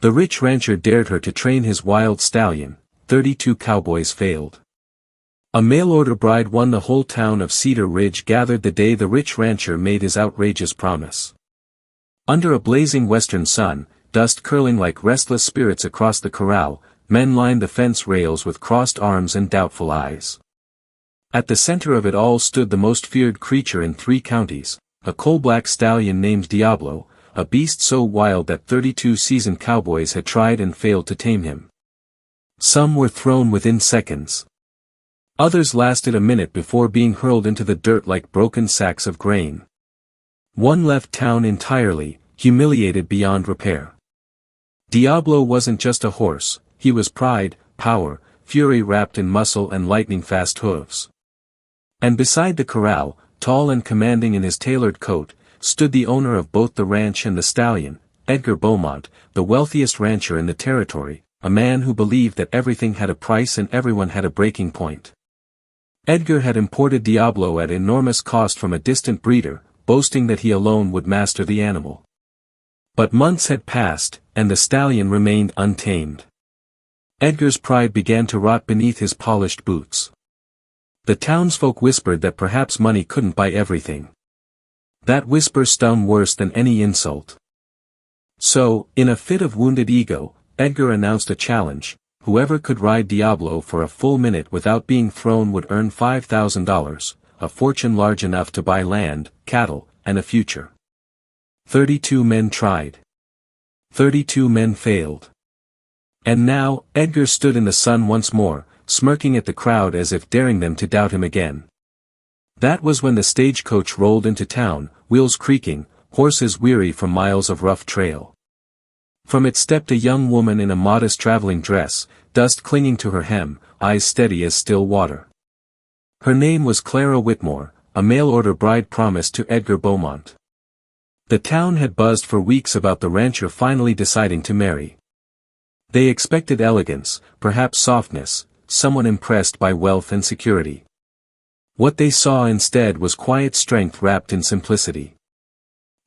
The rich rancher dared her to train his wild stallion. 32 cowboys failed. A mail-order bride won. The whole town of Cedar Ridge gathered the day the rich rancher made his outrageous promise. Under a blazing western sun, dust curling like restless spirits across the corral, men lined the fence rails with crossed arms and doubtful eyes. At the center of it all stood the most feared creature in 3 counties, a coal-black stallion named Diablo, a beast so wild that 32 seasoned cowboys had tried and failed to tame him. Some were thrown within seconds. Others lasted a minute before being hurled into the dirt like broken sacks of grain. One left town entirely, humiliated beyond repair. Diablo wasn't just a horse, he was pride, power, fury wrapped in muscle and lightning-fast hooves. And beside the corral, tall and commanding in his tailored coat, stood the owner of both the ranch and the stallion, Edgar Beaumont, the wealthiest rancher in the territory, a man who believed that everything had a price and everyone had a breaking point. Edgar had imported Diablo at enormous cost from a distant breeder, boasting that he alone would master the animal. But months had passed, and the stallion remained untamed. Edgar's pride began to rot beneath his polished boots. The townsfolk whispered that perhaps money couldn't buy everything. That whisper stung worse than any insult. So, in a fit of wounded ego, Edgar announced a challenge: whoever could ride Diablo for a full minute without being thrown would earn $5,000, a fortune large enough to buy land, cattle, and a future. 32 men tried. 32 men failed. And now, Edgar stood in the sun once more, smirking at the crowd as if daring them to doubt him again. That was when the stagecoach rolled into town, wheels creaking, horses weary from miles of rough trail. From it stepped a young woman in a modest traveling dress, dust clinging to her hem, eyes steady as still water. Her name was Clara Whitmore, a mail-order bride promised to Edgar Beaumont. The town had buzzed for weeks about the rancher finally deciding to marry. They expected elegance, perhaps softness, someone impressed by wealth and security. What they saw instead was quiet strength wrapped in simplicity.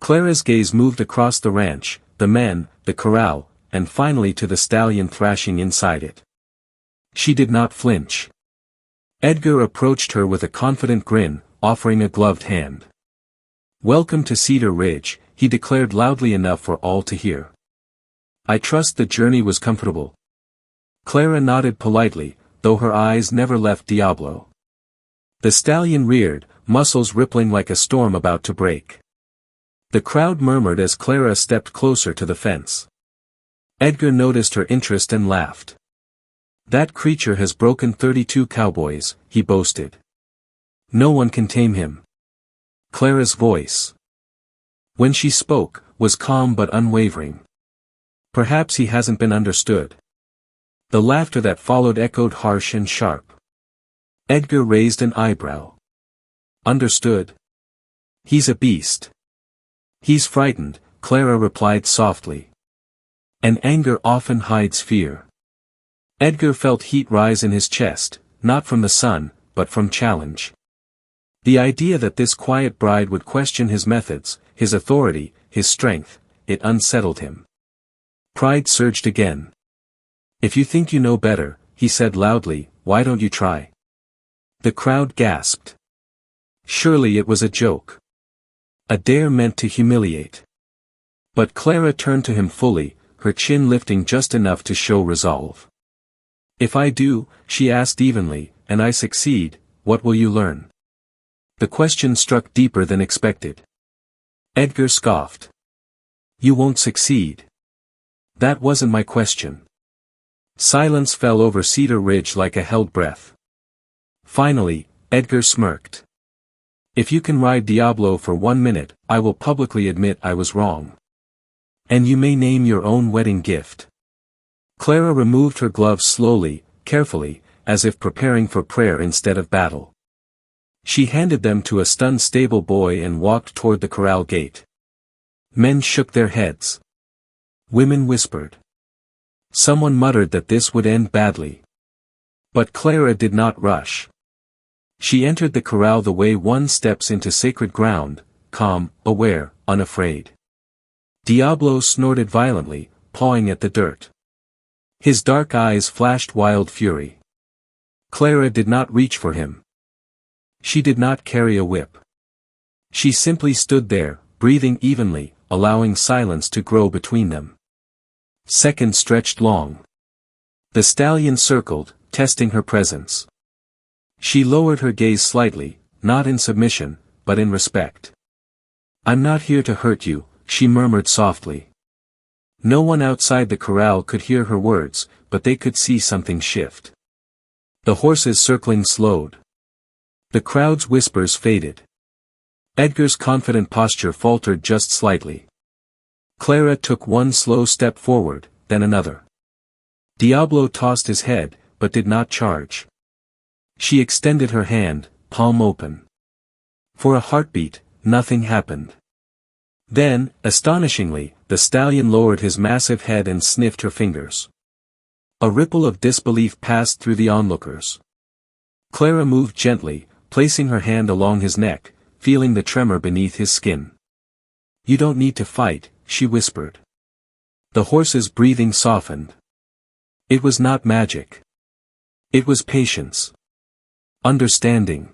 Clara's gaze moved across the ranch, the men, the corral, and finally to the stallion thrashing inside it. She did not flinch. Edgar approached her with a confident grin, offering a gloved hand. "Welcome to Cedar Ridge," he declared loudly enough for all to hear. "I trust the journey was comfortable." Clara nodded politely, though her eyes never left Diablo. The stallion reared, muscles rippling like a storm about to break. The crowd murmured as Clara stepped closer to the fence. Edgar noticed her interest and laughed. "That creature has broken 32 cowboys," he boasted. "No one can tame him." Clara's voice, when she spoke, was calm but unwavering. "Perhaps he hasn't been understood." The laughter that followed echoed harsh and sharp. Edgar raised an eyebrow. "Understood? He's a beast." "He's frightened," Clara replied softly. "And anger often hides fear." Edgar felt heat rise in his chest, not from the sun, but from challenge. The idea that this quiet bride would question his methods, his authority, his strength, it unsettled him. Pride surged again. "If you think you know better," he said loudly, "why don't you try?" The crowd gasped. Surely it was a joke. A dare meant to humiliate. But Clara turned to him fully, her chin lifting just enough to show resolve. "If I do," she asked evenly, "and I succeed, what will you learn?" The question struck deeper than expected. Edgar scoffed. "You won't succeed." "That wasn't my question." Silence fell over Cedar Ridge like a held breath. Finally, Edgar smirked. "If you can ride Diablo for 1 minute, I will publicly admit I was wrong. And you may name your own wedding gift." Clara removed her gloves slowly, carefully, as if preparing for prayer instead of battle. She handed them to a stunned stable boy and walked toward the corral gate. Men shook their heads. Women whispered. Someone muttered that this would end badly. But Clara did not rush. She entered the corral the way one steps into sacred ground, calm, aware, unafraid. Diablo snorted violently, pawing at the dirt. His dark eyes flashed wild fury. Clara did not reach for him. She did not carry a whip. She simply stood there, breathing evenly, allowing silence to grow between them. Seconds stretched long. The stallion circled, testing her presence. She lowered her gaze slightly, not in submission, but in respect. "I'm not here to hurt you," she murmured softly. No one outside the corral could hear her words, but they could see something shift. The horses circling slowed. The crowd's whispers faded. Edgar's confident posture faltered just slightly. Clara took one slow step forward, then another. Diablo tossed his head, but did not charge. She extended her hand, palm open. For a heartbeat, nothing happened. Then, astonishingly, the stallion lowered his massive head and sniffed her fingers. A ripple of disbelief passed through the onlookers. Clara moved gently, placing her hand along his neck, feeling the tremor beneath his skin. "You don't need to fight," she whispered. The horse's breathing softened. It was not magic. It was patience. Understanding.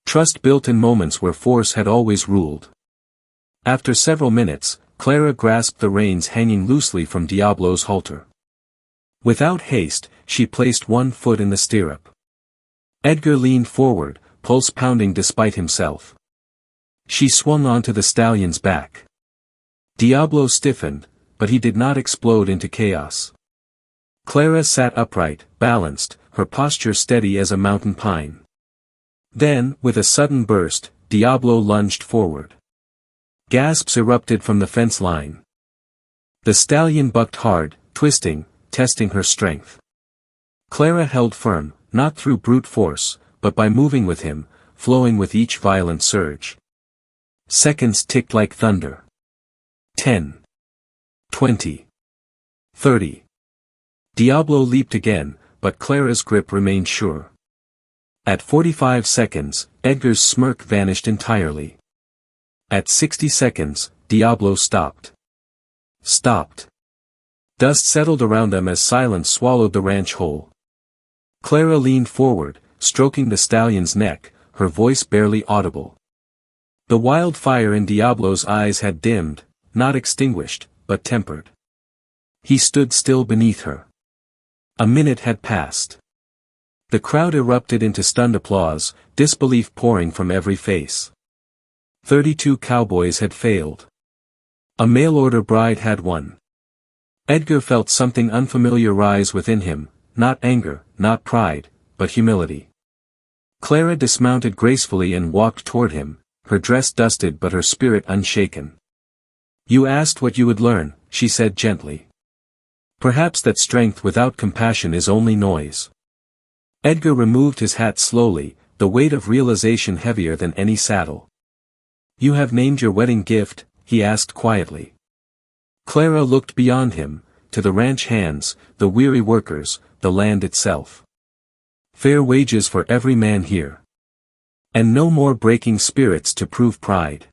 Trust built in moments where force had always ruled. After several minutes, Clara grasped the reins hanging loosely from Diablo's halter. Without haste, she placed one foot in the stirrup. Edgar leaned forward, pulse pounding despite himself. She swung onto the stallion's back. Diablo stiffened, but he did not explode into chaos. Clara sat upright, balanced, her posture steady as a mountain pine. Then, with a sudden burst, Diablo lunged forward. Gasps erupted from the fence line. The stallion bucked hard, twisting, testing her strength. Clara held firm, not through brute force, but by moving with him, flowing with each violent surge. Seconds ticked like thunder. 10. 20. 30. Diablo leaped again, but Clara's grip remained sure. At 45 seconds, Edgar's smirk vanished entirely. At 60 seconds, Diablo stopped. Stopped. Dust settled around them as silence swallowed the ranch whole. Clara leaned forward, stroking the stallion's neck, her voice barely audible. The wild fire in Diablo's eyes had dimmed, not extinguished, but tempered. He stood still beneath her. A minute had passed. The crowd erupted into stunned applause, disbelief pouring from every face. 32 cowboys had failed. A mail-order bride had won. Edgar felt something unfamiliar rise within him, not anger, not pride, but humility. Clara dismounted gracefully and walked toward him, her dress dusted but her spirit unshaken. "You asked what you would learn," she said gently. "Perhaps that strength without compassion is only noise." Edgar removed his hat slowly, the weight of realization heavier than any saddle. "You have named your wedding gift?" he asked quietly. Clara looked beyond him, to the ranch hands, the weary workers, the land itself. "Fair wages for every man here. And no more breaking spirits to prove pride."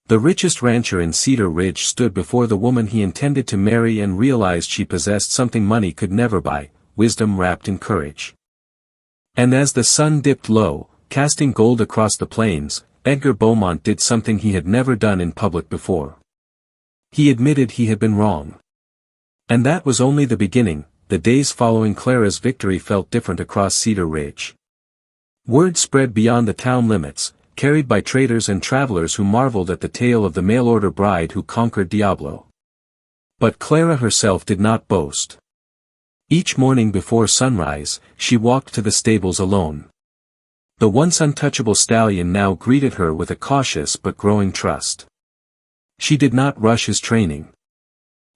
The richest rancher in Cedar Ridge stood before the woman he intended to marry and realized she possessed something money could never buy, wisdom wrapped in courage. And as the sun dipped low, casting gold across the plains, Edgar Beaumont did something he had never done in public before. He admitted he had been wrong. And that was only the beginning. The days following Clara's victory felt different across Cedar Ridge. Word spread beyond the town limits, carried by traders and travelers who marveled at the tale of the mail-order bride who conquered Diablo. But Clara herself did not boast. Each morning before sunrise, she walked to the stables alone. The once untouchable stallion now greeted her with a cautious but growing trust. She did not rush his training.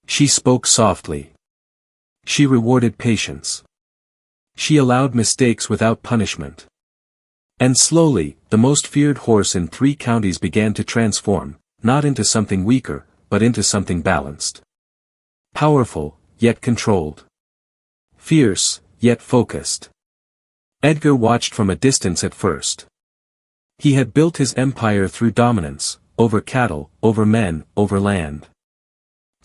She spoke softly. She rewarded patience. She allowed mistakes without punishment. And slowly, the most feared horse in 3 counties began to transform, not into something weaker, but into something balanced. Powerful, yet controlled. Fierce, yet focused. Edgar watched from a distance at first. He had built his empire through dominance, over cattle, over men, over land.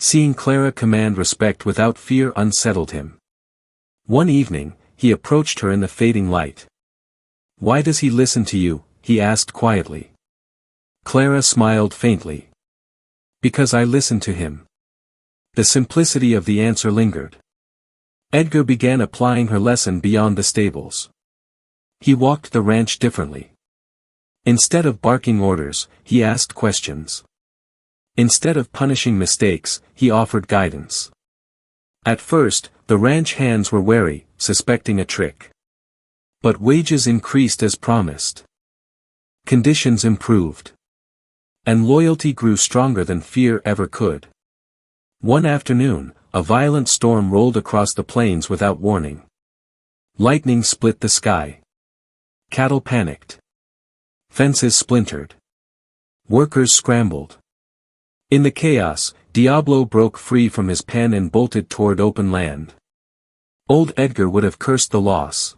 Seeing Clara command respect without fear unsettled him. One evening, he approached her in the fading light. "Why does he listen to you?" he asked quietly. Clara smiled faintly. "Because I listen to him." The simplicity of the answer lingered. Edgar began applying her lesson beyond the stables. He walked the ranch differently. Instead of barking orders, he asked questions. Instead of punishing mistakes, he offered guidance. At first, the ranch hands were wary, suspecting a trick. But wages increased as promised. Conditions improved. And loyalty grew stronger than fear ever could. One afternoon, a violent storm rolled across the plains without warning. Lightning split the sky. Cattle panicked. Fences splintered. Workers scrambled. In the chaos, Diablo broke free from his pen and bolted toward open land. Old Edgar would have cursed the loss.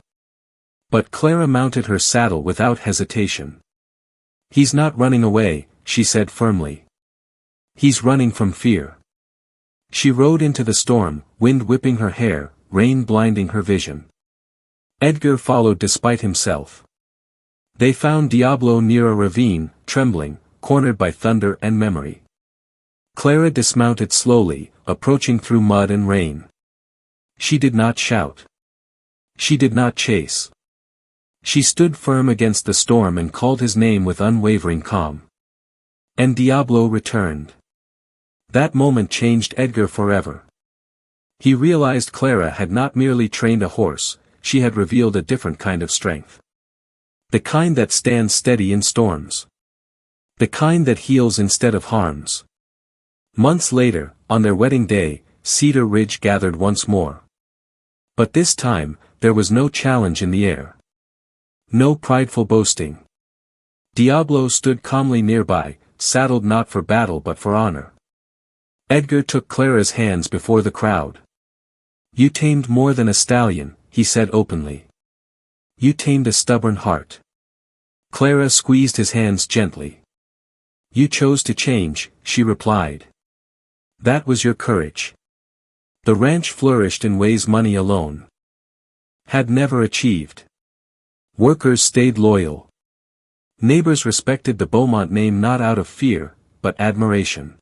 But Clara mounted her saddle without hesitation. "He's not running away," she said firmly. "He's running from fear." She rode into the storm, wind whipping her hair, rain blinding her vision. Edgar followed despite himself. They found Diablo near a ravine, trembling, cornered by thunder and memory. Clara dismounted slowly, approaching through mud and rain. She did not shout. She did not chase. She stood firm against the storm and called his name with unwavering calm. And Diablo returned. That moment changed Edgar forever. He realized Clara had not merely trained a horse, she had revealed a different kind of strength. The kind that stands steady in storms. The kind that heals instead of harms. Months later, on their wedding day, Cedar Ridge gathered once more. But this time, there was no challenge in the air. No prideful boasting. Diablo stood calmly nearby, saddled not for battle but for honor. Edgar took Clara's hands before the crowd. "You tamed more than a stallion," he said openly. "You tamed a stubborn heart." Clara squeezed his hands gently. "You chose to change," she replied. "That was your courage." The ranch flourished in ways money alone had never achieved. Workers stayed loyal. Neighbors respected the Beaumont name not out of fear, but admiration.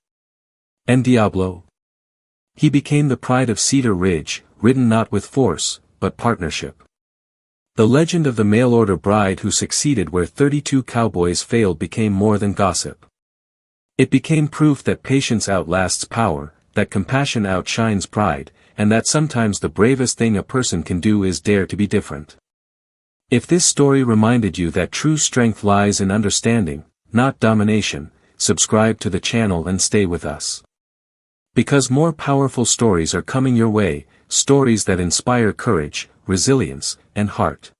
And Diablo? He became the pride of Cedar Ridge, ridden not with force, but partnership. The legend of the mail-order bride who succeeded where 32 cowboys failed became more than gossip. It became proof that patience outlasts power, that compassion outshines pride, and that sometimes the bravest thing a person can do is dare to be different. If this story reminded you that true strength lies in understanding, not domination, subscribe to the channel and stay with us. Because more powerful stories are coming your way, stories that inspire courage, resilience, and heart.